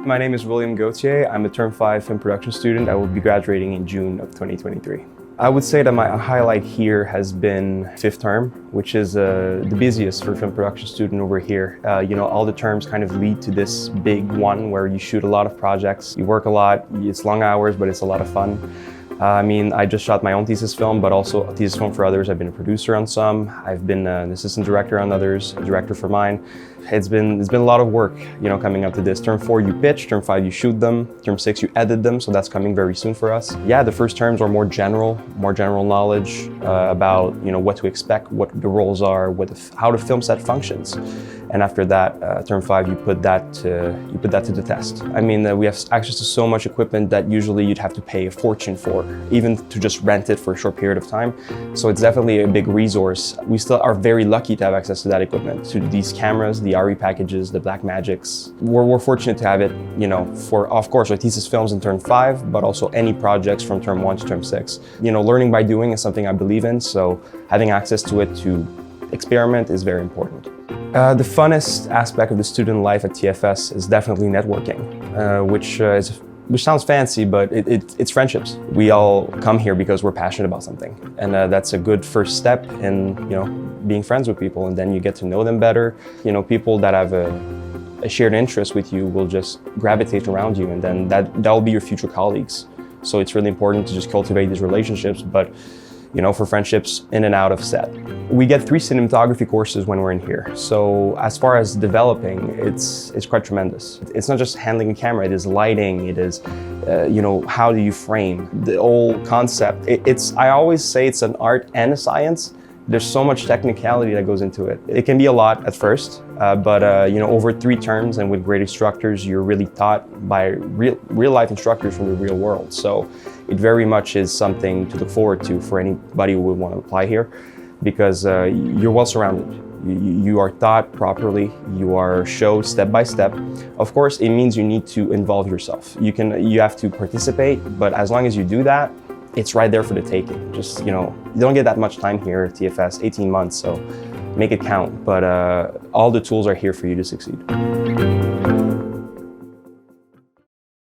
My name is William Gauthier. I'm a Term 5 film production student. I will be graduating in June of 2023. I would say that my highlight here has been fifth term, which is the busiest for a film production student over here. All the terms kind of lead to this big one where you shoot a lot of projects, you work a lot, it's long hours, but it's a lot of fun. I just shot my own thesis film, but also a thesis film for others. I've been a producer on some. I've been an assistant director on others, a director for mine. It's been a lot of work, coming up to this. Term 4, you pitch. Term 5, you shoot them. Term 6, you edit them. So that's coming very soon for us. Yeah, the first terms are more general knowledge about, what to expect, what the roles are, how the film set functions. And after that, term 5, you put that to the test. We have access to so much equipment that usually you'd have to pay a fortune for, even to just rent it for a short period of time. So it's definitely a big resource. We still are very lucky to have access to that equipment, to these cameras, the RE packages, the Blackmagics. We're fortunate to have it, for, of course, our thesis films in term 5, but also any projects from term 1 to term 6. Learning by doing is something I believe in, so having access to it to experiment is very important. The funnest aspect of the student life at TFS is definitely networking, which sounds fancy, but it's friendships. We all come here because we're passionate about something, and that's a good first step in being friends with people, and then you get to know them better. People that have a shared interest with you will just gravitate around you, and then that will be your future colleagues. So it's really important to just cultivate these relationships, but for friendships in and out of set. We get 3 cinematography courses when we're in here. So as far as developing, it's quite tremendous. It's not just handling a camera, it is lighting, it is, how do you frame? The whole concept. I always say it's an art and a science. There's so much technicality that goes into it. It can be a lot at first, but over 3 terms and with great instructors, you're really taught by real life instructors from the real world. So it very much is something to look forward to for anybody who would want to apply here, because you're well surrounded. You are taught properly, you are showed step by step. Of course, it means you need to involve yourself. You have to participate, but as long as you do that, it's right there for the taking. Just, you don't get that much time here at TFS, 18 months, so make it count. But all the tools are here for you to succeed.